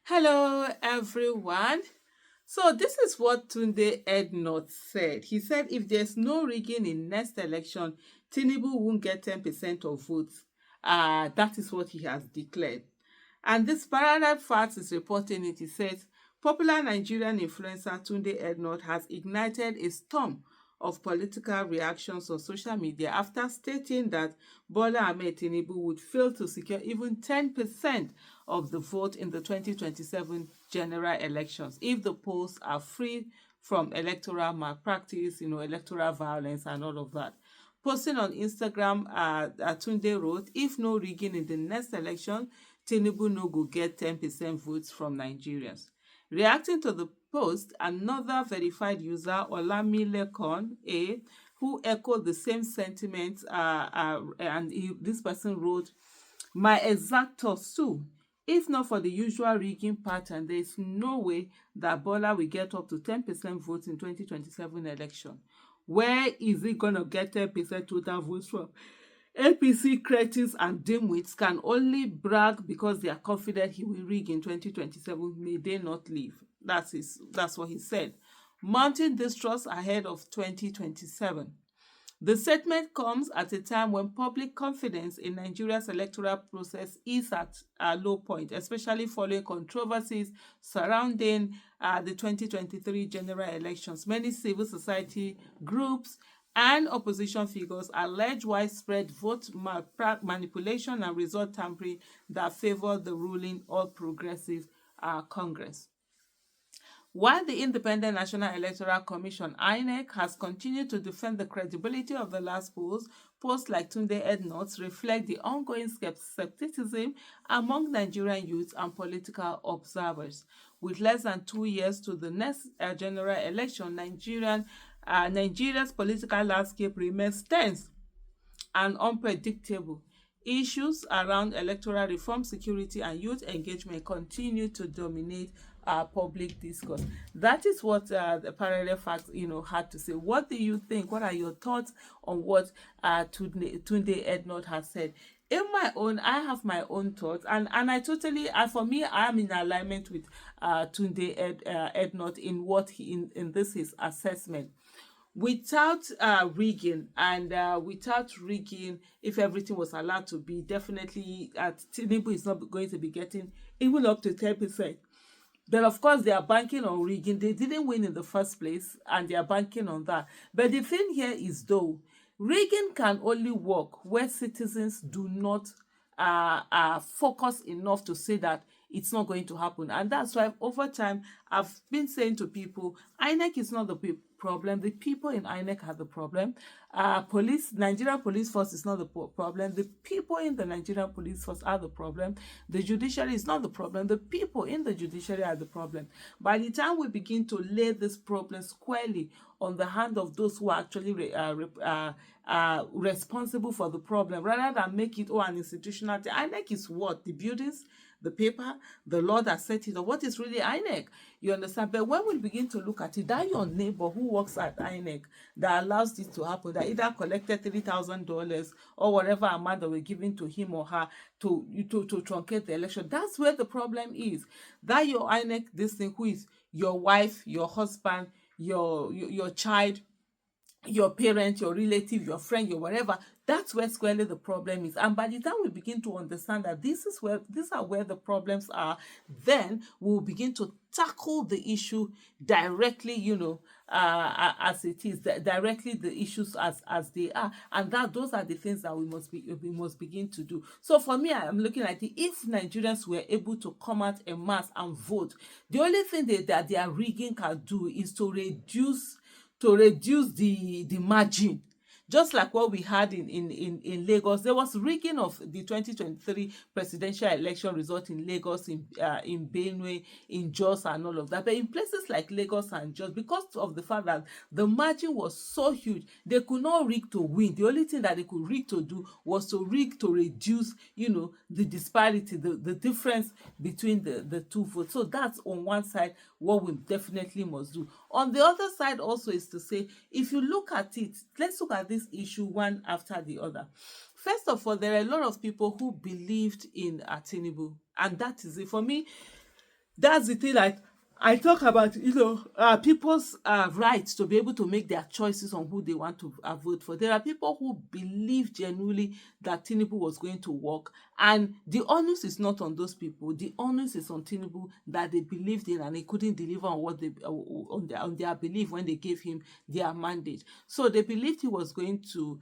Hello, everyone. So this is what Tunde Ednut said. He said if there's no rigging in next election, Tinubu won't get 10% of votes. That is what he has declared. And this Paradise Facts is reporting it. He says popular Nigerian influencer Tunde Ednut has ignited a storm of political reactions on social media after stating that Bola Ahmed Tinubu would fail to secure even 10% of the vote in the 2027 general elections if the polls are free from electoral malpractice, electoral violence and all of that. Posting on Instagram, Tunde wrote, if no rigging in the next election, Tinubu no go get 10% votes from Nigerians. Reacting to the post, another verified user, Olamilekon A, who echoed the same sentiment, this person wrote, my exact thoughts too. If not for the usual rigging pattern, there is no way that Bola will get up to 10% votes in 2027 election. Where is he going to get 10% total votes from? APC critics and dimwits can only brag because they are confident he will rig in 2027. May they not leave. That's what he said. Mounting distrust ahead of 2027. The statement comes at a time when public confidence in Nigeria's electoral process is at a low point, especially following controversies surrounding the 2023 general elections. Many civil society groups and opposition figures allege widespread vote manipulation and result tampering that favor the ruling All Progressive Congress. While the Independent National Electoral Commission (INEC) has continued to defend the credibility of the last polls, posts like Tunde Ednut's reflect the ongoing skepticism among Nigerian youth and political observers. With less than 2 years to the next general election, Nigeria's political landscape remains tense and unpredictable. Issues around electoral reform, security, and youth engagement continue to dominate our public discourse. That is what the parallel facts, had to say. What do you think? What are your thoughts on what Tunde Ednut has said? In my own, I have my own thoughts, and I totally, for me, I am in alignment with Tunde Ednut in what in this his assessment. Without rigging and without rigging, if everything was allowed to be, definitely Tinubu is not going to be getting even up to 10%. Then of course they are banking on rigging. They didn't win in the first place and they are banking on that. But the thing here is though, rigging can only work where citizens do not focus enough to say that it's not going to happen. And that's why over time I've been saying to people, INEC is not the problem. The people in INEC are the problem. Nigerian police force is not the problem. The people in the Nigerian police force are the problem. The judiciary is not the problem. The people in the judiciary are the problem. By the time we begin to lay this problem squarely on the hand of those who are actually responsible for the problem, rather than make it an institutional thing. INEC is what? The buildings, the paper, the law that set it up. What is really INEC? You understand? But when we begin to look at it, that your neighbor who works at INEC that allows this to happen, that either collected $3,000 or whatever amount that were given to him or her to truncate the election, that's where the problem is. That your INEC, this thing, who is your wife, your husband, your child, your parent, your relative, your friend, your whatever, that's where squarely the problem is. And by the time we begin to understand that these are where the problems are, then we'll begin to tackle the issue directly, as it is, directly the issues as they are. And those are the things that we must begin to do. So for me, I'm looking at it, if Nigerians were able to come out en masse and vote, the only thing that their rigging can do is to reduce the margin, just like what we had in Lagos. There was rigging of the 2023 presidential election result in Lagos, in Benue, in Jos and all of that. But in places like Lagos and Jos, because of the fact that the margin was so huge, they could not rig to win. The only thing that they could rig to do was to rig to reduce, the disparity, the difference between the two votes. So that's on one side what we definitely must do. On the other side also is to say, if you look at it, let's look at this issue one after the other. First of all, there are a lot of people who believed in Tinubu, and that is it. For me, that's the thing. Like I talk about, people's right to be able to make their choices on who they want to vote for. There are people who believe genuinely that Tinubu was going to work, and the onus is not on those people. The onus is on Tinubu, that they believed in and he couldn't deliver on what they on their belief when they gave him their mandate. So they believed he was going to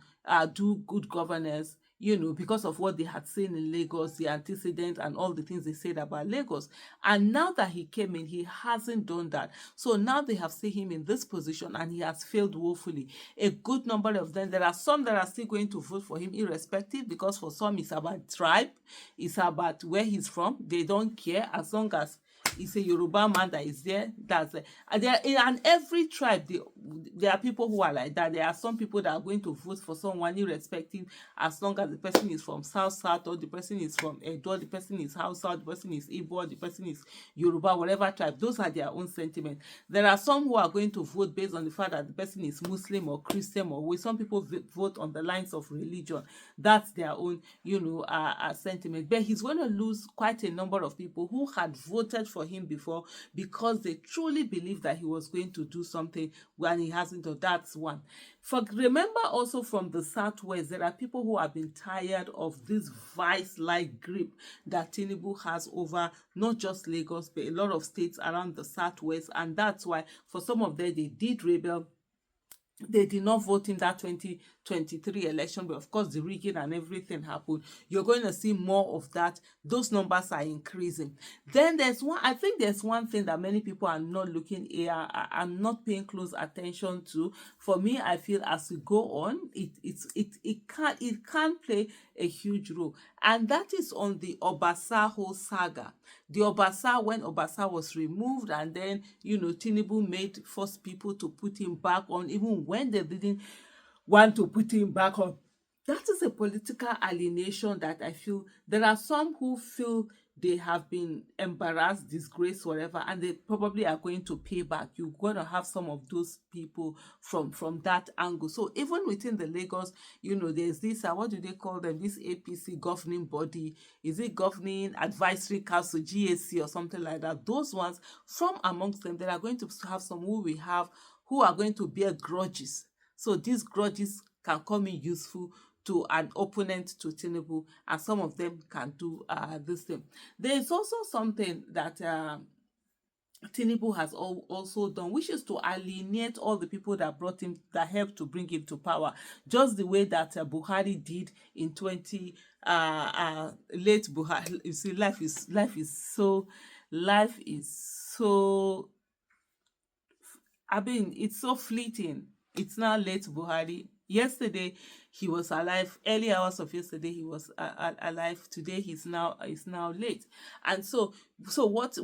do good governance, because of what they had seen in Lagos, the antecedent and all the things they said about Lagos. And now that he came in, he hasn't done that. So now they have seen him in this position and he has failed woefully. A good number of them, there are some that are still going to vote for him irrespective, because for some it's about tribe, it's about where he's from. They don't care as long as it's a Yoruba man that is there. That's it. And there, in every tribe, there are people who are like that. There are some people that are going to vote for someone irrespective, as long as the person is from South, or the person is from Ednut, the person is Hausa, the person is Igbo, the person is Yoruba, whatever tribe. Those are their own sentiments. There are some who are going to vote based on the fact that the person is Muslim or Christian, or some people vote on the lines of religion. That's their own, sentiment. But he's going to lose quite a number of people who had voted for him before, because they truly believe that he was going to do something when he hasn't done. That's one. Remember also, from the Southwest, there are people who have been tired of this vice-like grip that Tinubu has over not just Lagos, but a lot of states around the Southwest. And that's why for some of them, they did rebel. They did not vote in that 2023 election, but of course the rigging and everything happened. You're going to see more of that. Those numbers are increasing. Then I think there's one thing that many people are not looking here, are not paying close attention to. For me, I feel as we go on, it can play a huge role, and that is on the Obasa whole saga. The Obasa, when Obasa was removed, and then Tinubu made forced people to put him back on, even when they didn't want to put him back on. That is a political alienation that I feel there are some who feel they have been embarrassed, disgraced, whatever, and they probably are going to pay back. You're going to have some of those people from that angle. So even within the Lagos, there's this, what do they call them? This APC governing body. Is it Governing Advisory Council, GAC, or something like that? Those ones, from amongst them, there are going to have some who are going to bear grudges. So these grudges can come in useful to an opponent to Tinubu, and some of them can do this thing. There is also something that Tinubu has also done, which is to alienate all the people that helped to bring him to power, just the way that Buhari did in late Buhari. You see, life is so, I mean, it's so fleeting. It's now late Buhari. Yesterday he was alive. Early hours of yesterday he was alive. Today he's now late. And so what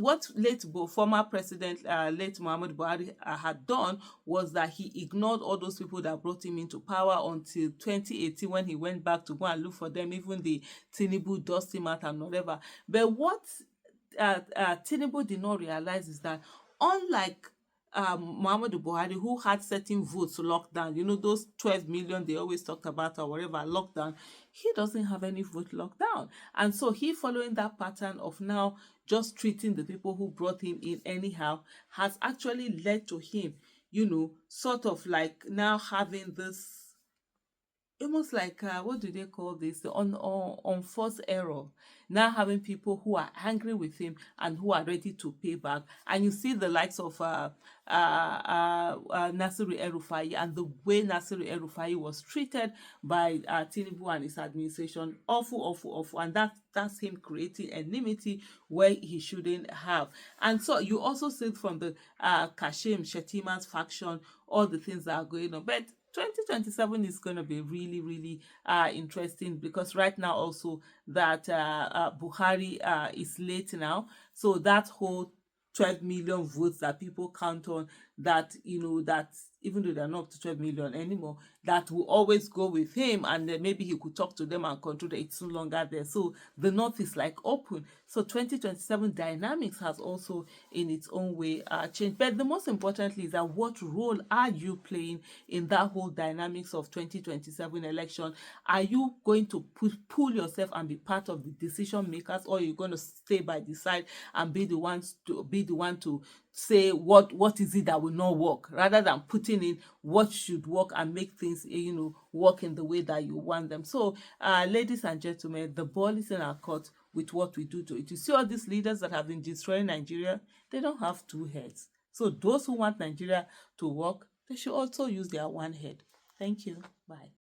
former president late Muhammad Buhari had done was that he ignored all those people that brought him into power until 2018, when he went back to go and look for them. Even the Tinubu dust him out and whatever. But what Tinubu did not realize is that, unlike Muhammadu Buhari, who had certain votes locked down, those 12 million they always talked about, or whatever, locked down, he doesn't have any vote locked down. And so he, following that pattern of now just treating the people who brought him in anyhow, has actually led to him, sort of like now having this, almost like what do they call this, the unforced error, now having people who are angry with him and who are ready to pay back. And you see the likes of Nasiru El-Rufai, and the way Nasiru El-Rufai was treated by Tinubu and his administration, awful, and that's him creating enmity where he shouldn't have. And so you also see from the Kashim Shettima's faction all the things that are going on. But 2027 is going to be really, really interesting, because right now also that Buhari is late now. So that whole 12 million votes that people count on, that, that even though they're not up to 12 million anymore, that will always go with him, and then maybe he could talk to them and control that it's no longer there. So the North is like open. So 2027 dynamics has also in its own way changed. But the most importantly is that what role are you playing in that whole dynamics of 2027 election? Are you going to pull yourself and be part of the decision makers, or are you going to stay by the side and be the one to say what is it that will not work, rather than putting in what should work and make things work in the way that you want them? So ladies and gentlemen, the ball is in our court with what we do to it. You see all these leaders that have been destroying Nigeria, they don't have two heads. So those who want Nigeria to work, they should also use their one head. Thank you. Bye.